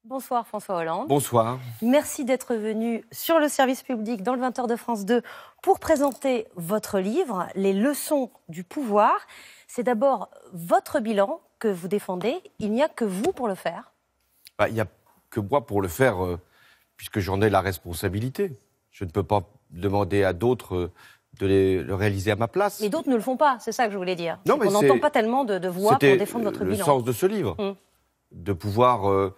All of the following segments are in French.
Bonsoir François Hollande. Bonsoir. Merci d'être venu sur le service public dans le 20h de France 2 pour présenter votre livre, Les leçons du pouvoir. C'est d'abord votre bilan que vous défendez. Il n'y a que vous pour le faire. Il n'y a que moi pour le faire, puisque j'en ai la responsabilité. Je ne peux pas demander à d'autres de le réaliser à ma place. Mais d'autres ne le font pas, c'est ça que je voulais dire. Non, mais on n'entend pas tellement de voix pour défendre votre bilan. C'était le sens de ce livre, de pouvoir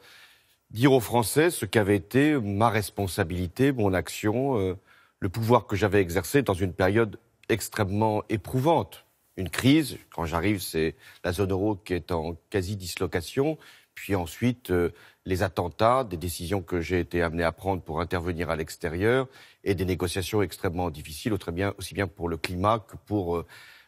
dire aux Français ce qu'avait été ma responsabilité, mon action, le pouvoir que j'avais exercé dans une période extrêmement éprouvante. Une crise, quand j'arrive, c'est la zone euro qui est en quasi-dislocation, puis ensuite les attentats, des décisions que j'ai été amené à prendre pour intervenir à l'extérieur, et des négociations extrêmement difficiles, aussi bien pour le climat que pour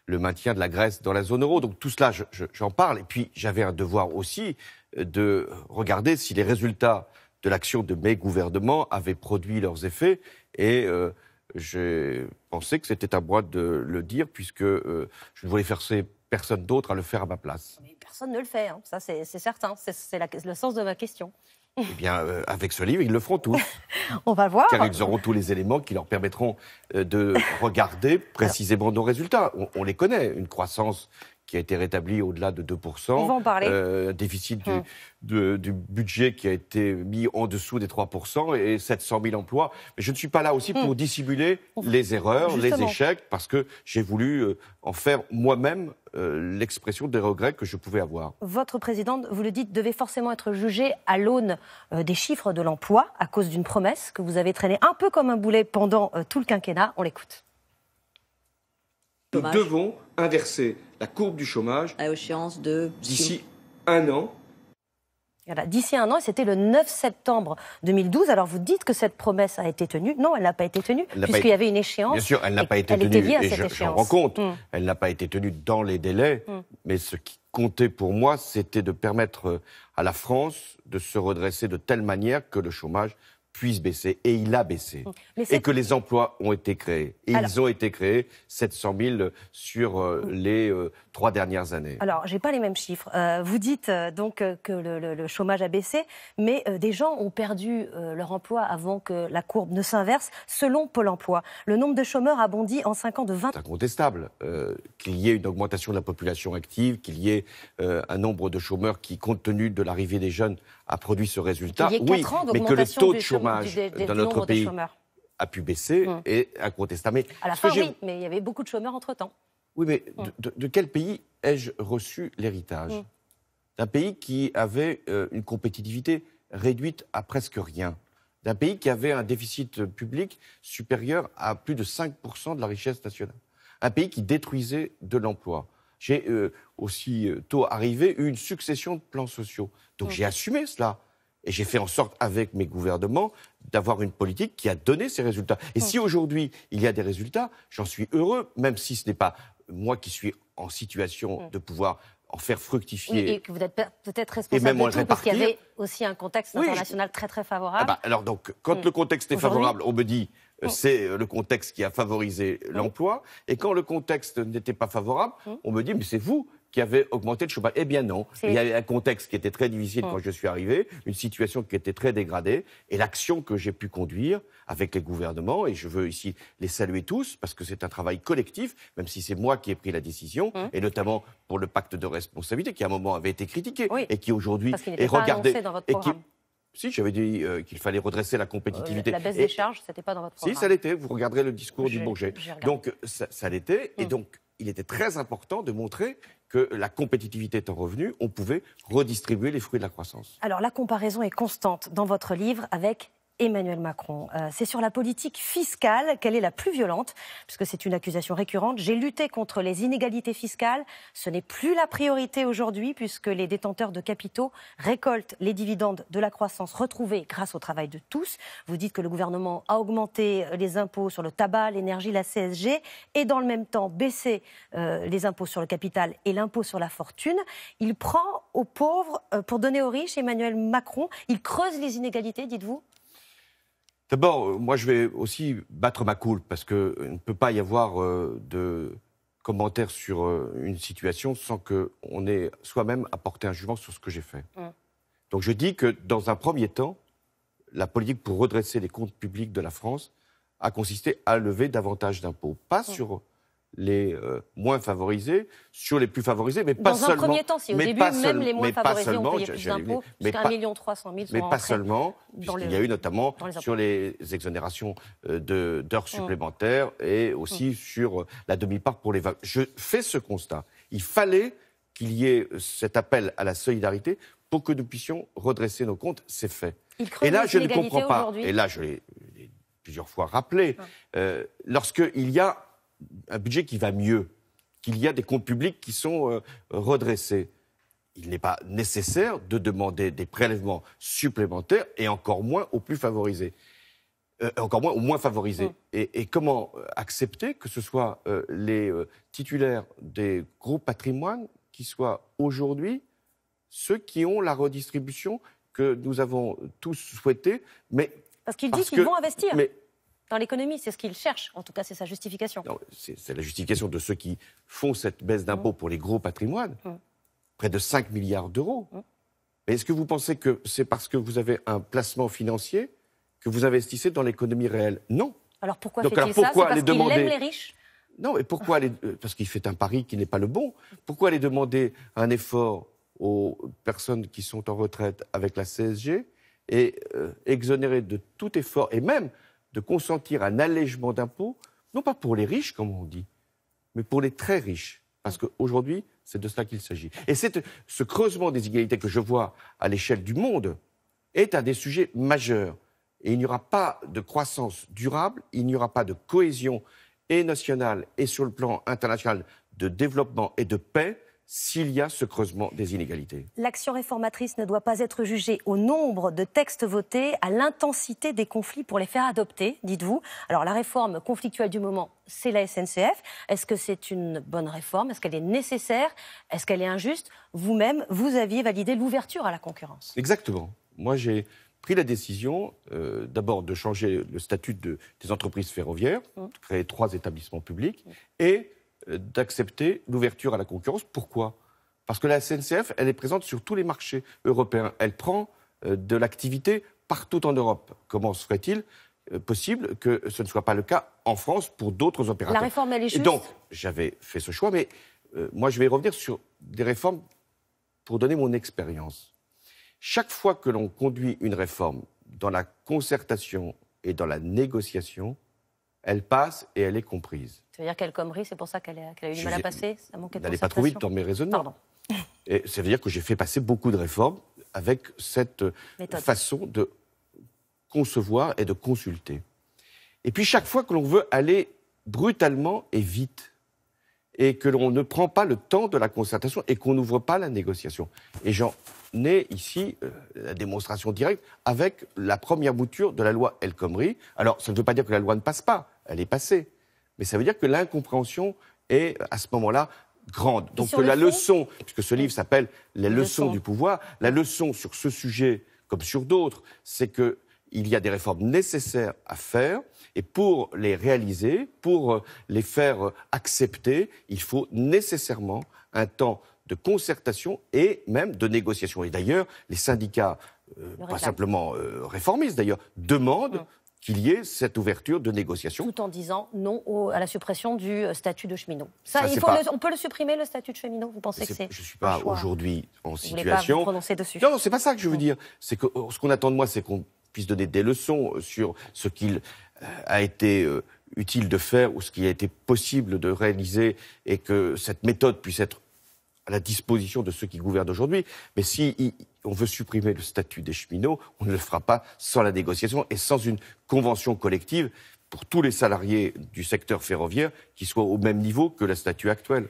le maintien de la Grèce dans la zone euro. Donc tout cela, j'en parle. Et puis j'avais un devoir aussi de regarder si les résultats de l'action de mes gouvernements avaient produit leurs effets. Et j'ai pensé que c'était à moi de le dire, puisque je ne voulais forcer personne d'autre à le faire à ma place. Mais personne ne le fait, hein. Ça c'est certain. C'est le sens de ma question. Eh bien, avec ce livre, ils le feront tous. On va voir. Car ils auront tous les éléments qui leur permettront de regarder précisément nos résultats. On les connaît, une croissance qui a été rétablie au-delà de 2%. On va en parler. Un déficit du budget qui a été mis en dessous des 3% et 700 000 emplois. Mais je ne suis pas là aussi pour dissimuler les erreurs, Justement. les échecs, parce que j'ai voulu en faire moi-même l'expression des regrets que je pouvais avoir. Votre présidente, vous le dites, devait forcément être jugée à l'aune des chiffres de l'emploi à cause d'une promesse que vous avez traînée un peu comme un boulet pendant tout le quinquennat. On l'écoute. Nous devons inverser la courbe du chômage à échéance de d'ici un an. Voilà, d'ici un an, et c'était le 9 septembre 2012. Alors vous dites que cette promesse a été tenue. Non, elle n'a pas été tenue, puisqu'il y avait une échéance. Bien sûr, elle n'a pas été elle tenue, était liée à et cette j'en échéance. rends compte. Elle n'a pas été tenue dans les délais, mais ce qui comptait pour moi, c'était de permettre à la France de se redresser de telle manière que le chômage puisse baisser, et il a baissé, et que les emplois ont été créés. Et ils ont été créés, 700 000 sur les 3 dernières années. Alors, je n'ai pas les mêmes chiffres. Vous dites donc que le chômage a baissé, mais des gens ont perdu leur emploi avant que la courbe ne s'inverse. Selon Pôle emploi, le nombre de chômeurs a bondi en 5 ans de 20... C'est incontestable qu'il y ait une augmentation de la population active, qu'il y ait un nombre de chômeurs qui, compte tenu de l'arrivée des jeunes, a produit ce résultat. Oui, mais que le taux de chômage dans notre pays a pu baisser est incontestable. Mais à la fin, oui, mais il y avait beaucoup de chômeurs entre-temps. Oui, mais de quel pays ai-je reçu l'héritage? D'un pays qui avait une compétitivité réduite à presque rien. D'un pays qui avait un déficit public supérieur à plus de 5% de la richesse nationale. Un pays qui détruisait de l'emploi. J'ai aussi tôt arrivé eu une succession de plans sociaux. Donc j'ai assumé cela. Et j'ai fait en sorte, avec mes gouvernements, d'avoir une politique qui a donné ces résultats. Et si aujourd'hui, il y a des résultats, j'en suis heureux, même si ce n'est pas moi qui suis en situation de pouvoir en faire fructifier. Oui, et que vous êtes peut-être responsable de tout, parce qu'il y avait aussi un contexte international très très favorable. Alors donc, quand le contexte est favorable, on me dit c'est le contexte qui a favorisé l'emploi. Et quand le contexte n'était pas favorable, on me dit mais c'est vous qui avez augmenté le chômage. Eh bien non, il y avait un contexte qui était très difficile quand je suis arrivé, une situation qui était très dégradée, et l'action que j'ai pu conduire avec les gouvernements, et je veux ici les saluer tous, parce que c'est un travail collectif, même si c'est moi qui ai pris la décision, et notamment pour le pacte de responsabilité, qui à un moment avait été critiqué, et qui aujourd'hui est regardé... Dans votre programme. Si, j'avais dit qu'il fallait redresser la compétitivité. La baisse des charges, c'était pas dans votre programme. Si, ça l'était. Vous regarderez le discours du Bourget. Donc, ça l'était. Et donc, il était très important de montrer que la compétitivité étant revenue, on pouvait redistribuer les fruits de la croissance. Alors, la comparaison est constante dans votre livre avec Emmanuel Macron. C'est sur la politique fiscale qu'elle est la plus violente, puisque c'est une accusation récurrente. J'ai lutté contre les inégalités fiscales. Ce n'est plus la priorité aujourd'hui, puisque les détenteurs de capitaux récoltent les dividendes de la croissance retrouvée grâce au travail de tous. Vous dites que le gouvernement a augmenté les impôts sur le tabac, l'énergie, la CSG, et dans le même temps baissé les impôts sur le capital et l'impôt sur la fortune. Il prend aux pauvres pour donner aux riches. Emmanuel Macron, il creuse les inégalités, dites-vous? D'abord, moi, je vais aussi battre ma coulpe, parce qu'il ne peut pas y avoir de commentaires sur une situation sans qu'on ait soi-même apporté un jugement sur ce que j'ai fait. Donc je dis que dans un premier temps, la politique pour redresser les comptes publics de la France a consisté à lever davantage d'impôts. Pas sur les moins favorisés, sur les plus favorisés, mais pas seulement. Dans un premier temps, si au début, même les moins favorisés ont payé plus d'impôts, jusqu'à 1 300 000 sont mais pas seulement, puisqu'il y a eu notamment sur les exonérations d'heures supplémentaires et aussi sur la demi-part pour les vagues. Je fais ce constat. Il fallait qu'il y ait cet appel à la solidarité pour que nous puissions redresser nos comptes. C'est fait. Et là, je ne comprends pas. Et là, je l'ai plusieurs fois rappelé. Lorsqu'il y a un budget qui va mieux, qu'il y a des comptes publics qui sont redressés, il n'est pas nécessaire de demander des prélèvements supplémentaires et encore moins aux plus favorisés. Encore moins aux moins favorisés. Et comment accepter que ce soit les titulaires des gros patrimoines qui soient aujourd'hui ceux qui ont la redistribution que nous avons tous souhaitée, mais parce qu'il dit qu'ils vont investir dans l'économie, c'est ce qu'il cherche. En tout cas, c'est sa justification. C'est la justification de ceux qui font cette baisse d'impôts pour les gros patrimoines, près de 5 milliards d'euros. Mais est-ce que vous pensez que c'est parce que vous avez un placement financier que vous investissez dans l'économie réelle? Non. Alors pourquoi fait-il ça? C'est parce qu'il aime les riches? Non, mais pourquoi parce qu'il fait un pari qui n'est pas le bon. Pourquoi aller demander un effort aux personnes qui sont en retraite avec la CSG et exonérer de tout effort, et même de consentir un allègement d'impôts, non pas pour les riches, comme on dit, mais pour les très riches. Parce qu'aujourd'hui, c'est de cela qu'il s'agit. Et ce creusement des inégalités que je vois à l'échelle du monde est un des sujets majeurs. Et il n'y aura pas de croissance durable, il n'y aura pas de cohésion et nationale et sur le plan international de développement et de paix s'il y a ce creusement des inégalités. L'action réformatrice ne doit pas être jugée au nombre de textes votés, à l'intensité des conflits pour les faire adopter, dites-vous. Alors la réforme conflictuelle du moment, c'est la SNCF. Est-ce que c'est une bonne réforme? Est-ce qu'elle est nécessaire? Est-ce qu'elle est injuste? Vous-même, vous aviez validé l'ouverture à la concurrence. Exactement. Moi, j'ai pris la décision d'abord de changer le statut des entreprises ferroviaires, de créer 3 établissements publics, et d'accepter l'ouverture à la concurrence. Pourquoi? Parce que la SNCF, elle est présente sur tous les marchés européens. Elle prend de l'activité partout en Europe. Comment serait-il possible que ce ne soit pas le cas en France pour d'autres opérateurs? La réforme, elle est juste. Et donc, j'avais fait ce choix, mais moi, je vais revenir sur des réformes pour donner mon expérience. Chaque fois que l'on conduit une réforme dans la concertation et dans la négociation, elle passe et elle est comprise. Ça veut dire qu'elle connerie, c'est pour ça qu'elle a eu du mal à passer? N'allez pas trop vite dans mes raisonnements. Pardon. Et ça veut dire que j'ai fait passer beaucoup de réformes avec cette façon de concevoir et de consulter. Et puis chaque fois que l'on veut aller brutalement et vite, et que l'on ne prend pas le temps de la concertation et qu'on n'ouvre pas la négociation. Et j'en ai ici la démonstration directe avec la première mouture de la loi El Khomri. Alors, ça ne veut pas dire que la loi ne passe pas, elle est passée. Mais ça veut dire que l'incompréhension est, à ce moment-là, grande. Donc la leçon, puisque ce livre s'appelle « Les leçons du pouvoir », la leçon sur ce sujet, comme sur d'autres, c'est qu'il y a des réformes nécessaires à faire. Et pour les réaliser, pour les faire accepter, il faut nécessairement un temps de concertation et même de négociation. Et d'ailleurs, les syndicats, pas simplement réformistes d'ailleurs, demandent qu'il y ait cette ouverture de négociation. Tout en disant non à la suppression du statut de cheminot. On peut le supprimer, le statut de cheminot? Vous pensez que c'est... Je ne suis pas aujourd'hui en situation... Vous ne voulez pas vous prononcer dessus? Non, c'est pas ça que je veux dire. C'est que ce qu'on attend de moi, c'est qu'on puisse donner des leçons sur ce qu'il a été utile de faire ou ce qui a été possible de réaliser et que cette méthode puisse être à la disposition de ceux qui gouvernent aujourd'hui. Mais si on veut supprimer le statut des cheminots, on ne le fera pas sans la négociation et sans une convention collective pour tous les salariés du secteur ferroviaire qui soient au même niveau que le statut actuel.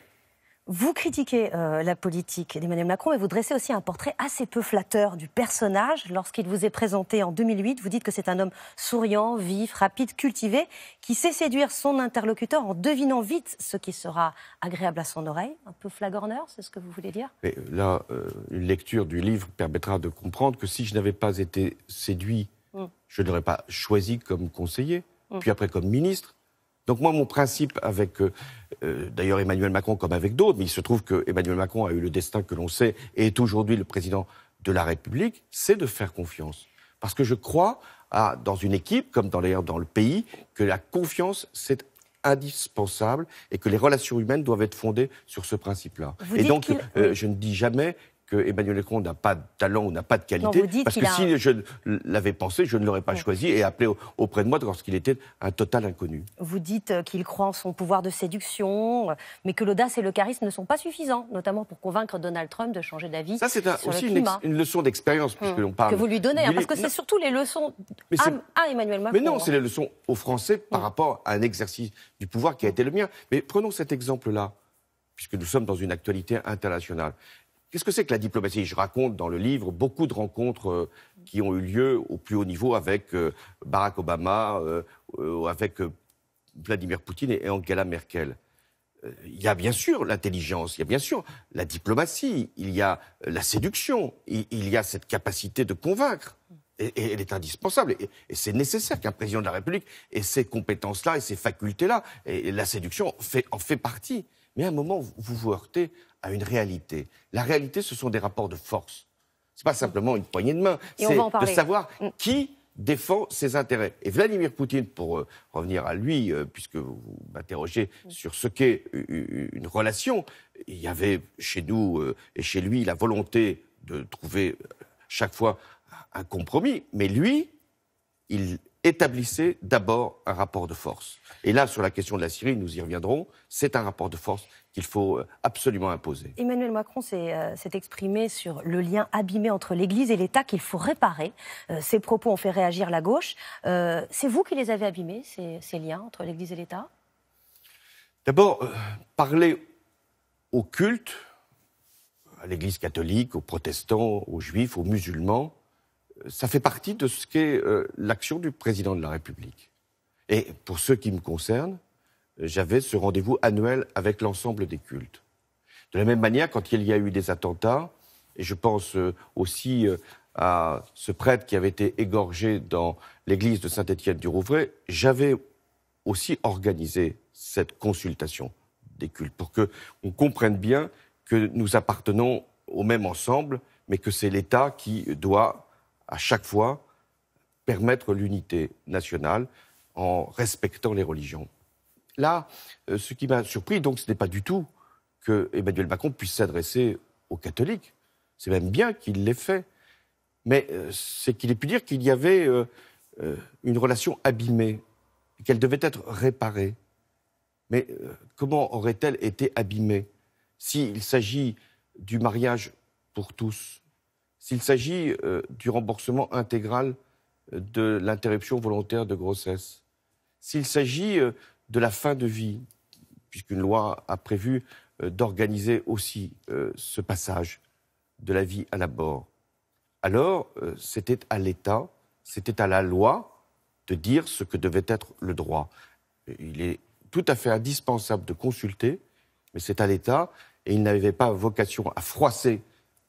Vous critiquez la politique d'Emmanuel Macron, mais vous dressez aussi un portrait assez peu flatteur du personnage. Lorsqu'il vous est présenté en 2008, vous dites que c'est un homme souriant, vif, rapide, cultivé, qui sait séduire son interlocuteur en devinant vite ce qui sera agréable à son oreille. Un peu flagorneur, c'est ce que vous voulez dire? Et là, une lecture du livre permettra de comprendre que si je n'avais pas été séduit, je n'aurais pas choisi comme conseiller, puis après comme ministre. Donc moi, mon principe avec, d'ailleurs Emmanuel Macron comme avec d'autres, mais il se trouve que Emmanuel Macron a eu le destin que l'on sait et est aujourd'hui le président de la République, c'est de faire confiance. Parce que je crois, dans une équipe, comme d'ailleurs dans le pays, que la confiance, c'est indispensable et que les relations humaines doivent être fondées sur ce principe-là. Et donc, je ne dis jamais que Emmanuel Macron n'a pas de talent ou n'a pas de qualité, parce que si je l'avais pensé, je ne l'aurais pas choisi et appelé auprès de moi lorsqu'il était un total inconnu. Vous dites qu'il croit en son pouvoir de séduction, mais que l'audace et le charisme ne sont pas suffisants, notamment pour convaincre Donald Trump de changer d'avis sur le climat. Ça, c'est aussi une leçon d'expérience, puisque l'on parle... Que vous lui donnez, parce que c'est surtout les leçons à Emmanuel Macron. Mais non, c'est les leçons aux Français par rapport à un exercice du pouvoir qui a été le mien. Mais prenons cet exemple-là, puisque nous sommes dans une actualité internationale. Qu'est-ce que c'est que la diplomatie ? Je raconte dans le livre beaucoup de rencontres qui ont eu lieu au plus haut niveau avec Barack Obama, avec Vladimir Poutine et Angela Merkel. Il y a bien sûr l'intelligence, il y a bien sûr la diplomatie, il y a la séduction, il y a cette capacité de convaincre. Et elle est indispensable. Et c'est nécessaire qu'un président de la République ait ces compétences-là et ces facultés-là. Et la séduction en fait partie. Mais à un moment, vous vous heurtez à une réalité. La réalité, ce sont des rapports de force. Ce n'est pas simplement une poignée de main. C'est de savoir qui défend ses intérêts. Et Vladimir Poutine, pour revenir à lui, puisque vous m'interrogez sur ce qu'est une relation, il y avait chez nous et chez lui la volonté de trouver chaque fois un compromis. Mais lui, il établissait d'abord un rapport de force. Et là, sur la question de la Syrie, nous y reviendrons, c'est un rapport de force qu'il faut absolument imposer. Emmanuel Macron s'est exprimé sur le lien abîmé entre l'Église et l'État qu'il faut réparer. Ces propos ont fait réagir la gauche. C'est vous qui les avez abîmés, ces liens entre l'Église et l'État ? D'abord, parler au culte, à l'Église catholique, aux protestants, aux juifs, aux musulmans, ça fait partie de ce qu'est l'action du président de la République. Et pour ce qui me concerne, j'avais ce rendez-vous annuel avec l'ensemble des cultes. De la même manière, quand il y a eu des attentats, et je pense aussi à ce prêtre qui avait été égorgé dans l'église de Saint-Étienne-du-Rouvray, j'avais aussi organisé cette consultation des cultes pour qu'on comprenne bien que nous appartenons au même ensemble, mais que c'est l'État qui doit à chaque fois permettre l'unité nationale en respectant les religions. Là, ce qui m'a surpris, donc, ce n'est pas du tout que Emmanuel Macron puisse s'adresser aux catholiques. C'est même bien qu'il l'ait fait. Mais c'est qu'il ait pu dire qu'il y avait une relation abîmée, qu'elle devait être réparée. Mais comment aurait-elle été abîmée s'il s'agit du mariage pour tous ? S'il s'agit du remboursement intégral de l'interruption volontaire de grossesse, s'il s'agit de la fin de vie, puisqu'une loi a prévu d'organiser aussi ce passage de la vie à la mort, alors c'était à l'État, c'était à la loi de dire ce que devait être le droit. Il est tout à fait indispensable de consulter, mais c'est à l'État, et il n'avait pas vocation à froisser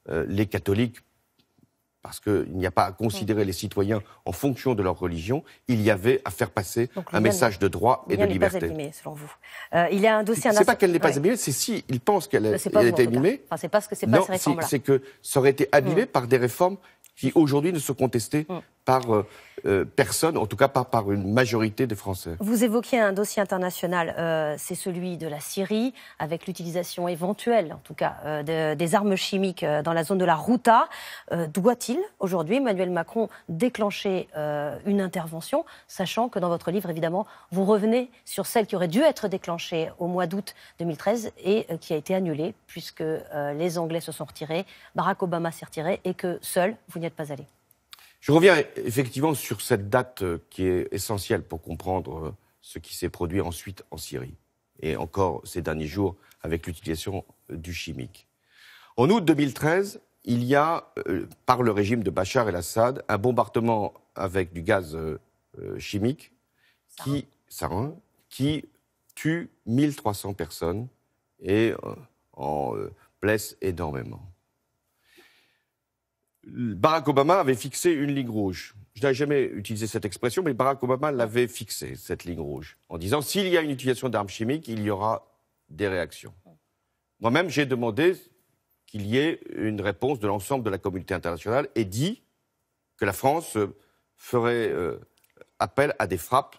les catholiques, parce qu'il n'y a pas à considérer les citoyens en fonction de leur religion, il y avait à faire passer un message de droit et de liberté. Pas abîmée, selon vous. Il y a un dossier... C'est pas qu'elle n'est pas abîmée, c'est si il pense qu'elle a été abîmée. Enfin, c'est pas ce que c'est pas ces réformes-là. C'est que ça aurait été abîmé par des réformes qui aujourd'hui ne sont contestées par personne, en tout cas pas par une majorité des Français. Vous évoquiez un dossier international, c'est celui de la Syrie, avec l'utilisation éventuelle, en tout cas, des armes chimiques dans la zone de la Ghouta. Doit-il, aujourd'hui, Emmanuel Macron, déclencher une intervention, sachant que dans votre livre, évidemment, vous revenez sur celle qui aurait dû être déclenchée au mois d'août 2013 et qui a été annulée, puisque les Anglais se sont retirés, Barack Obama s'est retiré et que seul, vous n'y êtes pas allé. Je reviens effectivement sur cette date qui est essentielle pour comprendre ce qui s'est produit ensuite en Syrie, et encore ces derniers jours avec l'utilisation du chimique. En août 2013, il y a, par le régime de Bachar el-Assad, un bombardement avec du gaz chimique qui tue 1300 personnes et en blesse énormément. Barack Obama avait fixé une ligne rouge. Je n'avais jamais utilisé cette expression, mais Barack Obama l'avait fixée, cette ligne rouge, en disant s'il y a une utilisation d'armes chimiques, il y aura des réactions. Moi-même, j'ai demandé qu'il y ait une réponse de l'ensemble de la communauté internationale et dit que la France ferait appel à des frappes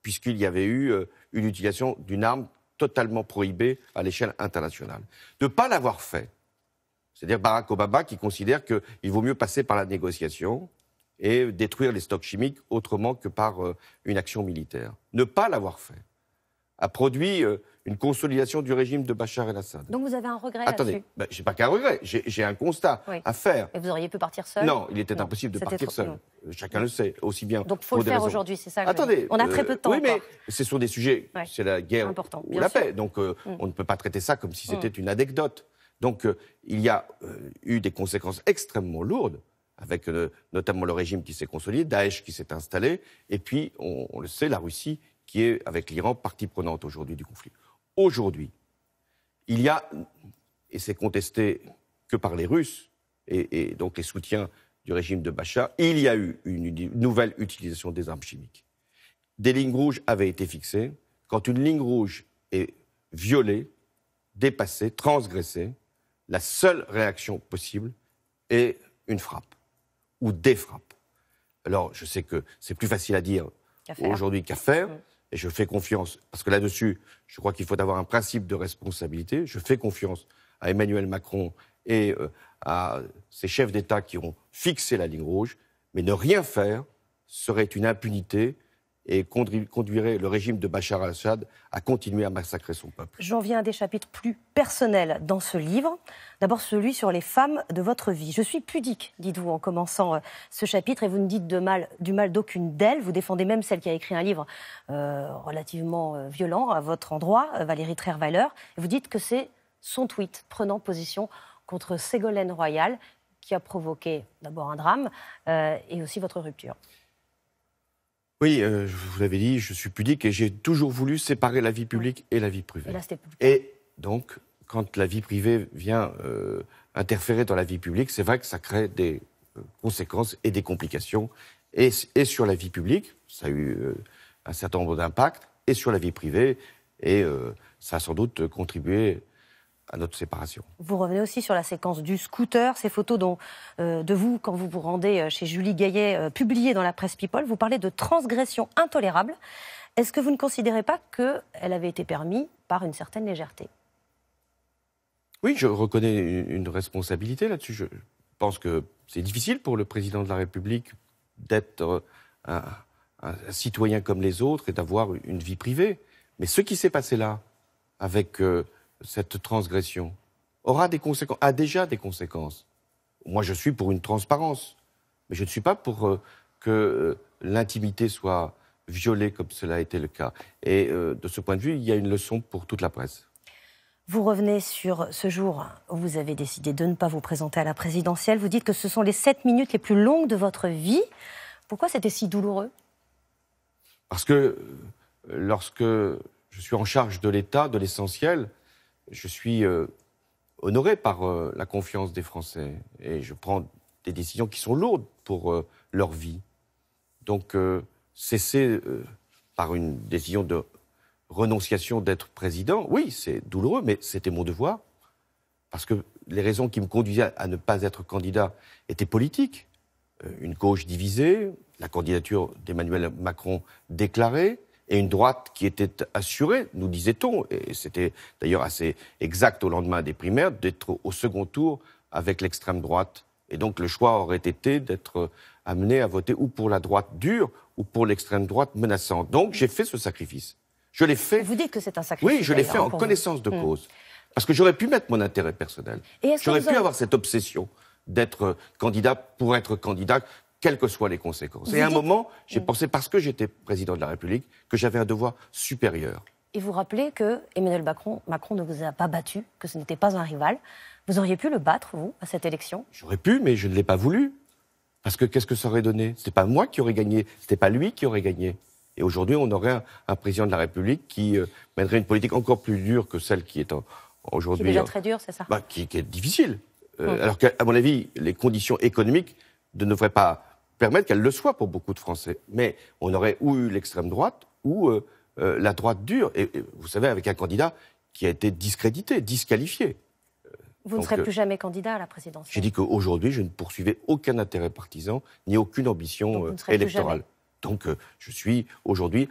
puisqu'il y avait eu une utilisation d'une arme totalement prohibée à l'échelle internationale. De ne pas l'avoir fait, c'est-à-dire Barack Obama qui considère qu'il vaut mieux passer par la négociation et détruire les stocks chimiques autrement que par une action militaire. Ne pas l'avoir fait a produit une consolidation du régime de Bachar el-Assad. Donc vous avez un regret Attendez, là-dessus? je n'ai pas qu'un regret, j'ai un constat à faire. Et vous auriez pu partir seul? Non, il était impossible de partir seul. Chacun le sait, aussi bien. Donc il faut le faire aujourd'hui, c'est ça? Attendez, on a très peu de temps. Oui, encore. mais c'est sur des sujets, c'est la guerre ou la paix. Donc on ne peut pas traiter ça comme si c'était une anecdote. Donc il y a eu des conséquences extrêmement lourdes, avec notamment le régime qui s'est consolidé, Daesh qui s'est installé, et puis, on le sait, la Russie qui est, avec l'Iran, partie prenante aujourd'hui du conflit. Aujourd'hui, il y a, et c'est contesté que par les Russes, et donc les soutiens du régime de Bachar, il y a eu une nouvelle utilisation des armes chimiques. Des lignes rouges avaient été fixées. Quand une ligne rouge est violée, dépassée, transgressée, la seule réaction possible est une frappe ou des frappes. Alors, je sais que c'est plus facile à dire aujourd'hui qu'à faire, et je fais confiance, parce que là-dessus, je crois qu'il faut avoir un principe de responsabilité. Je fais confiance à Emmanuel Macron et à ces chefs d'État qui ont fixé la ligne rouge, mais ne rien faire serait une impunité et conduirait le régime de Bachar el-Assad à continuer à massacrer son peuple. J'en viens à des chapitres plus personnels dans ce livre. D'abord celui sur les femmes de votre vie. Je suis pudique, dites-vous en commençant ce chapitre, et vous ne dites du mal d'aucune d'elles. Vous défendez même celle qui a écrit un livre relativement violent à votre endroit, Valérie Trierweiler. Et vous dites que c'est son tweet prenant position contre Ségolène Royal qui a provoqué d'abord un drame et aussi votre rupture. Oui, je vous l'avais dit, je suis pudique et j'ai toujours voulu séparer la vie publique et la vie privée. Et là, c'était plus et donc, quand la vie privée vient interférer dans la vie publique, c'est vrai que ça crée des conséquences et des complications. Et sur la vie publique, ça a eu un certain nombre d'impacts, et sur la vie privée, et ça a sans doute contribué à notre séparation. Vous revenez aussi sur la séquence du scooter, ces photos de vous, quand vous vous rendez chez Julie Gaillet, publiées dans la presse People. Vous parlez de transgression intolérable. Est-ce que vous ne considérez pas qu'elle avait été permise par une certaine légèreté? Oui, je reconnais une responsabilité là-dessus. Je pense que c'est difficile pour le président de la République d'être un citoyen comme les autres et d'avoir une vie privée. Mais ce qui s'est passé là, avec cette transgression, aura des conséquences, a déjà des conséquences. Moi, je suis pour une transparence, mais je ne suis pas pour que l'intimité soit violée comme cela a été le cas. Et de ce point de vue, il y a une leçon pour toute la presse. Vous revenez sur ce jour où vous avez décidé de ne pas vous présenter à la présidentielle. Vous dites que ce sont les 7 minutes les plus longues de votre vie. Pourquoi c'était si douloureux? Parce que lorsque je suis en charge de l'État, de l'essentiel, je suis honoré par la confiance des Français et je prends des décisions qui sont lourdes pour leur vie. Donc cesser par une décision de renonciation d'être président, oui, c'est douloureux, mais c'était mon devoir. Parce que les raisons qui me conduisaient à ne pas être candidat étaient politiques. Une gauche divisée, la candidature d'Emmanuel Macron déclarée, et une droite qui était assurée, nous disait-on, et c'était d'ailleurs assez exact au lendemain des primaires, d'être au second tour avec l'extrême droite. Et donc le choix aurait été d'être amené à voter ou pour la droite dure ou pour l'extrême droite menaçante. Donc j'ai fait ce sacrifice. Je l'ai fait. Vous dites que c'est un sacrifice. Oui, je l'ai fait en connaissance de cause. Parce que j'aurais pu mettre mon intérêt personnel. J'aurais pu avoir cette obsession d'être candidat pour être candidat, quelles que soient les conséquences. Et à un moment, j'ai pensé, parce que j'étais président de la République, que j'avais un devoir supérieur. Et vous rappelez que Emmanuel Macron ne vous a pas battu, que ce n'était pas un rival. Vous auriez pu le battre, vous, à cette élection? J'aurais pu, mais je ne l'ai pas voulu. Parce que qu'est-ce que ça aurait donné? Ce n'était pas moi qui aurais gagné, ce n'était pas lui qui aurait gagné. Et aujourd'hui, on aurait un président de la République qui mènerait une politique encore plus dure que celle qui est aujourd'hui... Qui est déjà très dure, c'est ça? Qui est difficile. Alors qu'à mon avis, les conditions économiques ne devraient pas permettre qu'elles le soient pour beaucoup de Français. Mais on aurait ou eu l'extrême droite ou la droite dure. Et vous savez, avec un candidat qui a été discrédité, disqualifié. Vous ne serez plus jamais candidat à la présidentielle. J'ai dit qu'aujourd'hui, je ne poursuivais aucun intérêt partisan, ni aucune ambition électorale. Donc je suis aujourd'hui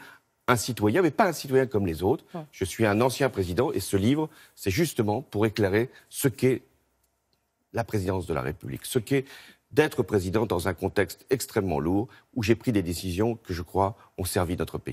un citoyen, mais pas un citoyen comme les autres. Je suis un ancien président et ce livre, c'est justement pour éclairer ce qu'est la présidence de la République, ce qu'est d'être président dans un contexte extrêmement lourd où j'ai pris des décisions que je crois ont servi notre pays.